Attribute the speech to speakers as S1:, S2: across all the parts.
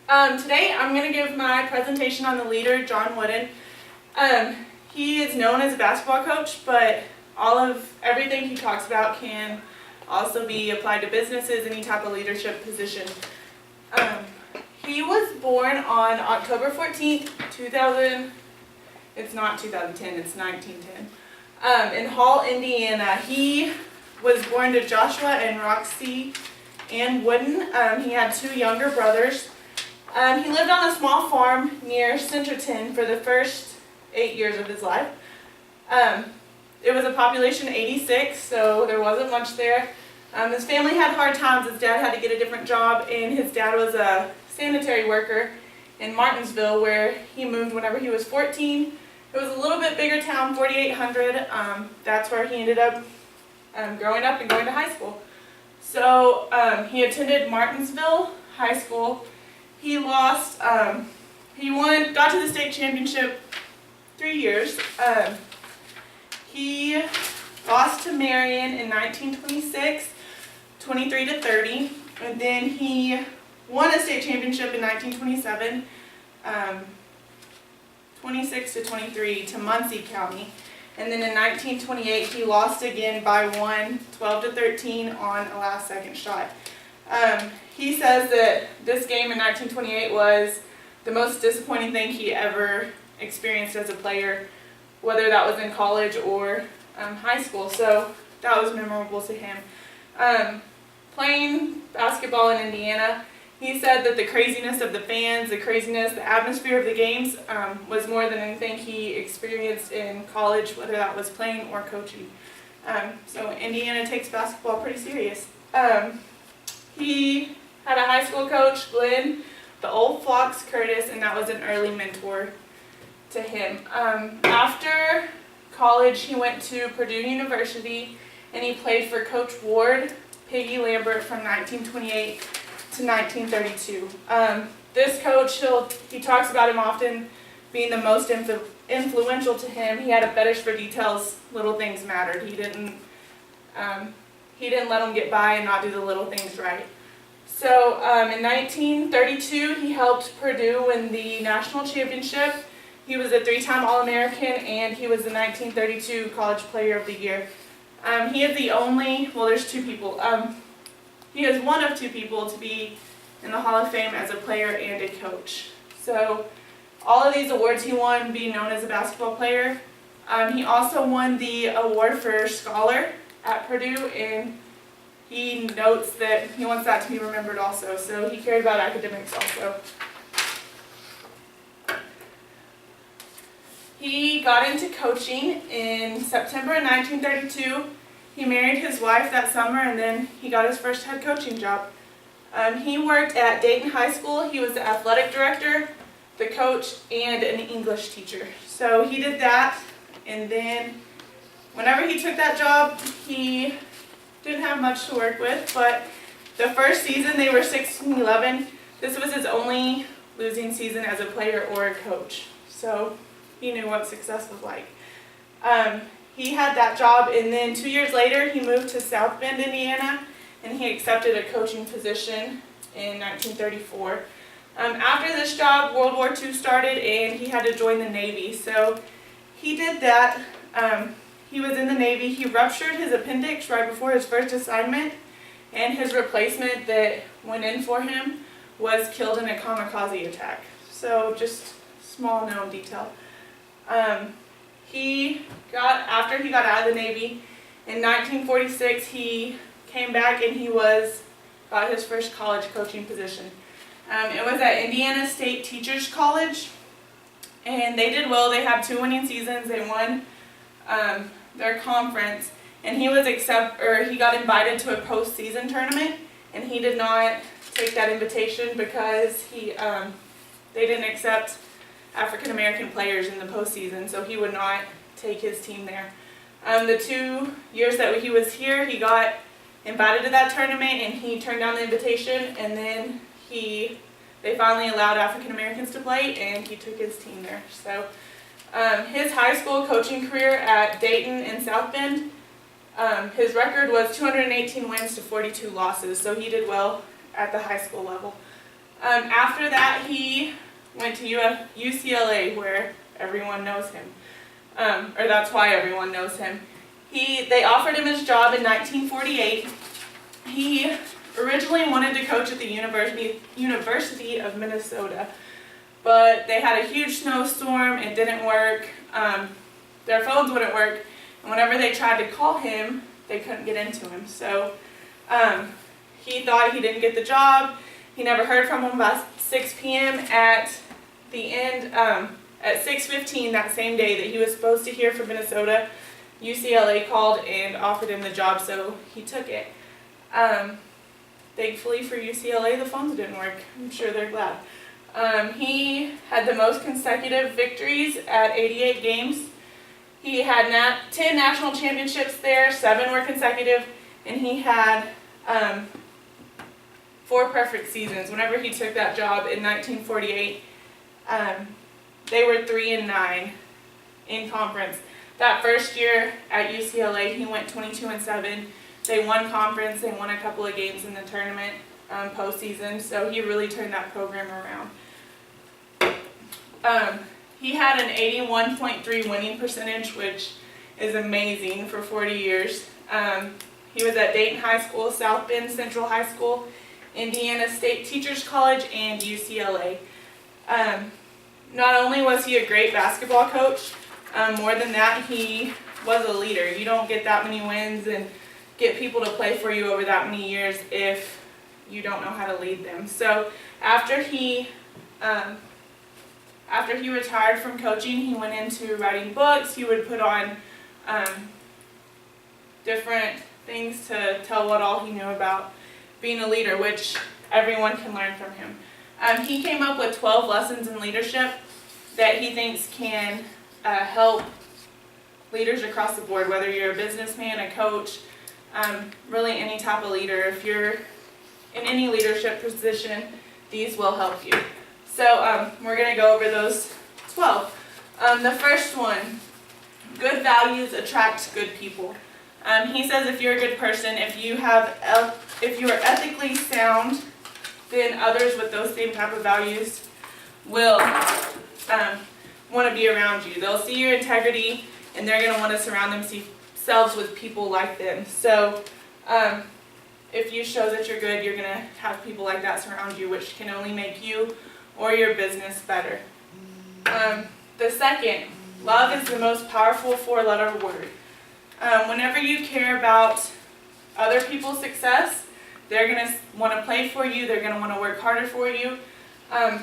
S1: Today I'm going to give my presentation on the leader, John Wooden. He is known as a basketball coach, but everything he talks about can also be applied to businesses, any type of leadership position. He was born on October 14th, 2000. It's not 2010, it's 1910. In Hall, Indiana. He was born to Joshua and Roxy Ann Wooden. He had two younger brothers. He lived on a small farm near Centerton for the first 8 years of his life. It was a population of 86, so there wasn't much there. His family had hard times. His dad had to get a different job, and his dad was a sanitary worker in Martinsville, where he moved whenever he was 14. It was a little bit bigger town, 4,800. That's where he ended up growing up and going to high school. So he attended Martinsville High School. He lost, got to the state championship 3 years. He lost to Marion in 1926, 23-30, and then he won a state championship in 1927, 26-23 to Muncie County. And then in 1928, he lost again by 12-13 on a last-second shot. He says that this game in 1928 was the most disappointing thing he ever experienced as a player, whether that was in college or high school. So that was memorable to him. Playing basketball in Indiana, he said that the craziness of the fans, the atmosphere of the games was more than anything he experienced in college, whether that was playing or coaching. So Indiana takes basketball pretty serious. He had a high school coach, Glenn, the old Fox Curtis, and that was an early mentor to him. After college, he went to Purdue University, and he played for Coach Ward, Piggy Lambert from 1928 to 1932. This coach, he talks about him often being the most influential to him. He had a fetish for details. Little things mattered. He didn't let them get by and not do the little things right. So in 1932, he helped Purdue win the national championship. He was a 3-time All-American, and he was the 1932 College Player of the Year. He is the only, well, there's two people. He is one of two people to be in the Hall of Fame as a player and a coach. So all of these awards he won being known as a basketball player. He also won the award for Scholar at Purdue, and he notes that he wants that to be remembered also. So he cared about academics also. He got into coaching in September of 1932. He married his wife that summer, and then he got his first head coaching job. He worked at Dayton High School. He was the athletic director, the coach, and an English teacher. So he did that, and then whenever he took that job, he didn't have much to work with, but the first season they were 6-11. This was his only losing season as a player or a coach. So he knew what success was like. He had that job, and then 2 years later he moved to South Bend, Indiana, and he accepted a coaching position in 1934. After this job, World War II started, and he had to join the Navy. So he did that. He was in the Navy. He ruptured his appendix right before his first assignment, and his replacement that went in for him was killed in a kamikaze attack. So just small known detail. After he got out of the Navy, in 1946, he came back and he got his first college coaching position. It was at Indiana State Teachers College, and they did well. They had 2 winning seasons. They won their conference, and he got invited to a postseason tournament, and he did not take that invitation because they didn't accept African American players in the postseason, so he would not take his team there. The 2 years that he was here, he got invited to that tournament, and he turned down the invitation, and then they finally allowed African Americans to play, and he took his team there. So his high school coaching career at Dayton and South Bend, his record was 218 wins to 42 losses, so he did well at the high school level. After that, he went to UCLA, where everyone knows him, or that's why everyone knows him. They offered him his job in 1948. He originally wanted to coach at the University of Minnesota, but they had a huge snowstorm. It didn't work. Their phones wouldn't work, and whenever they tried to call him, they couldn't get into him. So he thought he didn't get the job. He never heard from him about 6 p.m. At the end, at 6:15 that same day that he was supposed to hear from Minnesota, UCLA called and offered him the job, so he took it. Thankfully for UCLA, the phones didn't work. I'm sure they're glad. He had the most consecutive victories at 88 games. He had 10 national championships there, 7 were consecutive, and he had 4 perfect seasons. Whenever he took that job in 1948, they were 3-9 in conference. That first year at UCLA, he went 22-7. They won conference. They won a couple of games in the tournament postseason. So he really turned that program around. He had an 81.3 winning percentage, which is amazing for 40 years. He was at Dayton High School, South Bend Central High School, Indiana State Teachers College, and UCLA. Not only was he a great basketball coach, more than that, he was a leader. You don't get that many wins and get people to play for you over that many years if you don't know how to lead them. So after he retired from coaching, he went into writing books. He would put on different things to tell what all he knew about being a leader, which everyone can learn from him. He came up with 12 lessons in leadership that he thinks can help leaders across the board, whether you're a businessman, a coach, really any type of leader. If you're in any leadership position, these will help you. So we're going to go over those 12. The first one, good values attract good people. He says if you're a good person, if you are ethically sound, then others with those same type of values will want to be around you. They'll see your integrity, and they're going to want to surround themselves with people like them. So if you show that you're good, you're going to have people like that surround you, which can only make you or your business better. The second, love is the most powerful 4-letter word. Whenever you care about other people's success, they're going to want to play for you. They're going to want to work harder for you.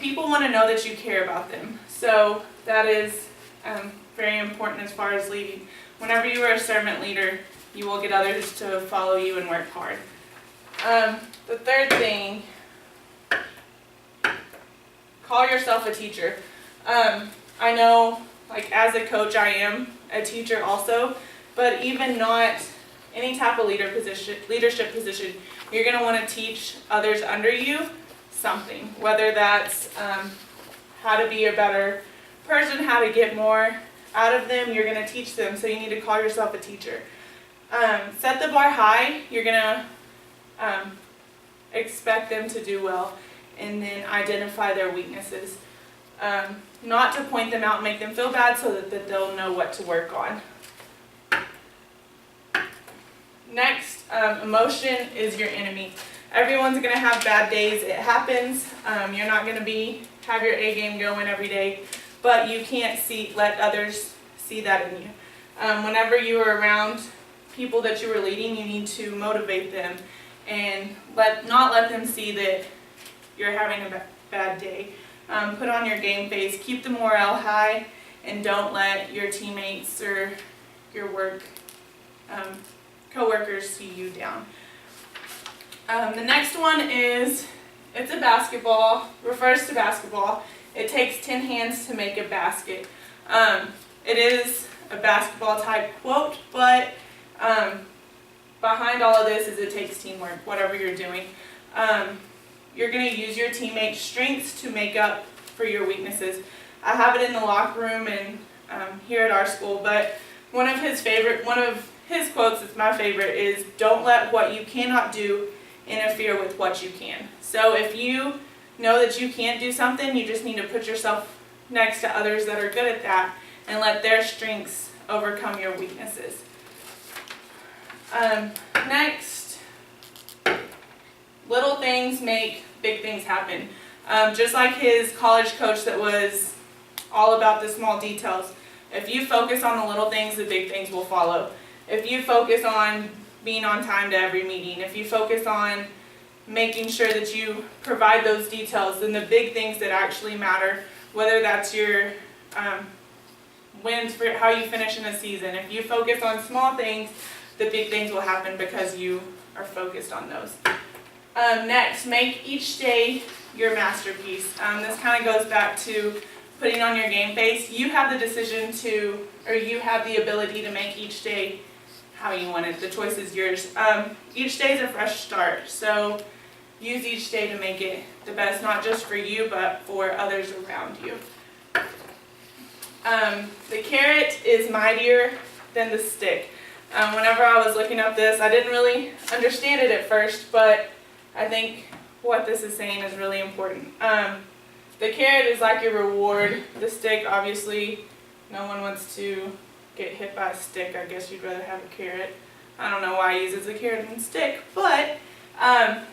S1: People want to know that you care about them. So that is very important as far as leading. Whenever you are a servant leader, you will get others to follow you and work hard. The third thing, call yourself a teacher. I know, like as a coach, I am a teacher also, but even not any type of leadership position, you're going to want to teach others under you something, whether that's how to be a better person, how to get more out of them. You're going to teach them, so you need to call yourself a teacher. Set the bar high. You're going to expect them to do well, and then identify their weaknesses. Not to point them out and make them feel bad, so that they'll know what to work on. Next, emotion is your enemy. Everyone's going to have bad days. It happens. You're not going to have your A game going every day, but you can't let others see that in you. Whenever you are around people that you are leading, you need to motivate them and not let them see that you're having a bad day. Put on your game face, keep the morale high, and don't let your teammates or your co-workers see you down. The next one is, it's a basketball, refers to basketball. It takes 10 hands to make a basket. It is a basketball type quote, but behind all of this is it takes teamwork, whatever you're doing. You're going to use your teammates' strengths to make up for your weaknesses. I have it in the locker room and here at our school, but one of his quotes, it's my favorite, is don't let what you cannot do interfere with what you can. So if you know that you can't do something, you just need to put yourself next to others that are good at that and let their strengths overcome your weaknesses. Next, little things make big things happen. Just like his college coach that was all about the small details. If you focus on the little things, the big things will follow. If you focus on being on time to every meeting, if you focus on making sure that you provide those details, then the big things that actually matter, whether that's your wins for how you finish in a season, if you focus on small things, the big things will happen because you are focused on those. Next, make each day your masterpiece. This kind of goes back to putting on your game face. You have the decision to, or you have the ability to make each day how you want it. The choice is yours. Each day is a fresh start, so use each day to make it the best, not just for you, but for others around you. The carrot is mightier than the stick. Whenever I was looking up this, I didn't really understand it at first, but I think what this is saying is really important. The carrot is like your reward. The stick, obviously, no one wants to get hit by a stick. I guess you'd rather have a carrot. I don't know why he uses a carrot and stick, but a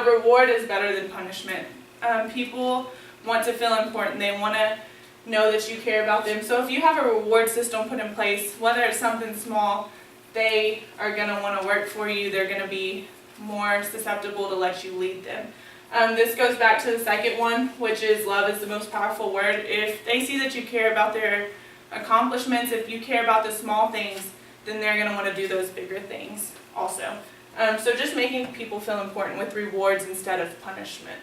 S1: reward is better than punishment. People want to feel important. They want to know that you care about them. So if you have a reward system put in place, whether it's something small, they are going to want to work for you. They're going to be more susceptible to let you lead them. This goes back to the second one, which is love is the most powerful word. If they see that you care about their accomplishments, if you care about the small things, then they're going to want to do those bigger things also. So just making people feel important with rewards instead of punishment.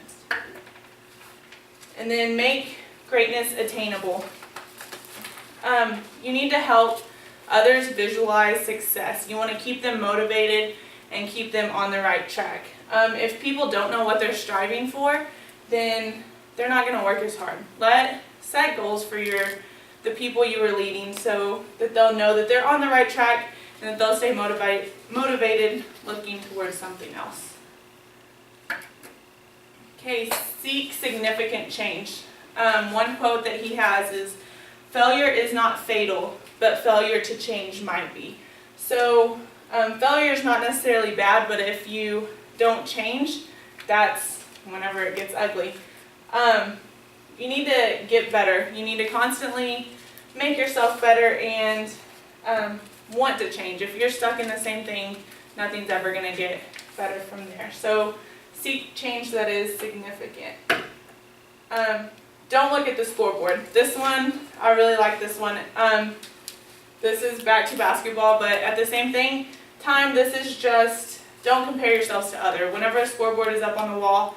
S1: And then make greatness attainable. You need to help others visualize success. You want to keep them motivated and keep them on the right track. If people don't know what they're striving for, then they're not going to work as hard. Set goals for the people you are leading so that they'll know that they're on the right track and that they'll stay motivated looking towards something else. Okay, seek significant change. One quote that he has is, "Failure is not fatal, but failure to change might be." So failure is not necessarily bad, but if you don't change, that's whenever it gets ugly. You need to get better. You need to constantly make yourself better and want to change. If you're stuck in the same thing, nothing's ever going to get better from there. So seek change that is significant. Don't look at the scoreboard. This one, I really like this one. This is back to basketball, but at the same time, this is just, don't compare yourselves to others. Whenever a scoreboard is up on the wall,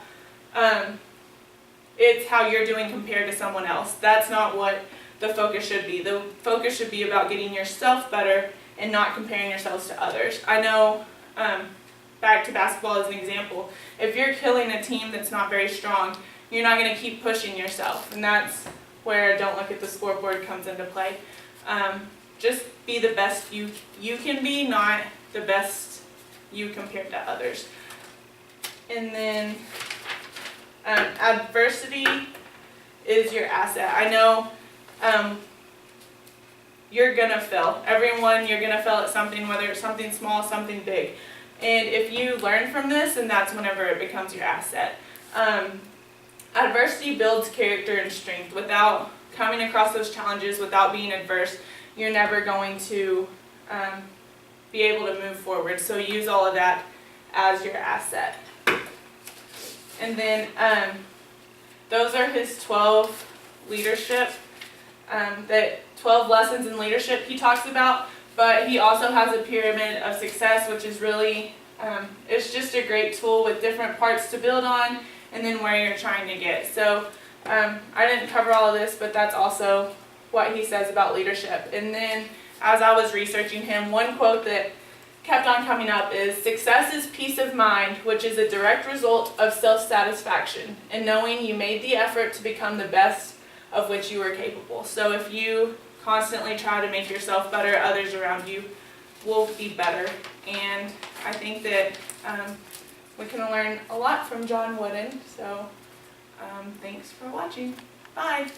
S1: it's how you're doing compared to someone else. That's not what the focus should be. The focus should be about getting yourself better and not comparing yourselves to others. I know, back to basketball as an example, if you're killing a team that's not very strong, you're not going to keep pushing yourself, and that's where don't look at the scoreboard comes into play. Just be the best you can be, not the best you compared to others. And then adversity is your asset. I know you're going to fail. Everyone, you're going to fail at something, whether it's something small, something big. And if you learn from this, then that's whenever it becomes your asset. Adversity builds character and strength. Without coming across those challenges, without being adverse, you're never going to be able to move forward. So use all of that as your asset. And then those are his 12 leadership, that 12 lessons in leadership he talks about. But he also has a pyramid of success, which is really, it's just a great tool with different parts to build on and then where you're trying to get. So I didn't cover all of this, but that's also what he says about leadership. And then as I was researching him, one quote that kept on coming up is, "Success is peace of mind, which is a direct result of self-satisfaction and knowing you made the effort to become the best of which you are capable." So if you constantly try to make yourself better, others around you will be better. And I think that we can learn a lot from John Wooden. So Thanks for watching. Bye.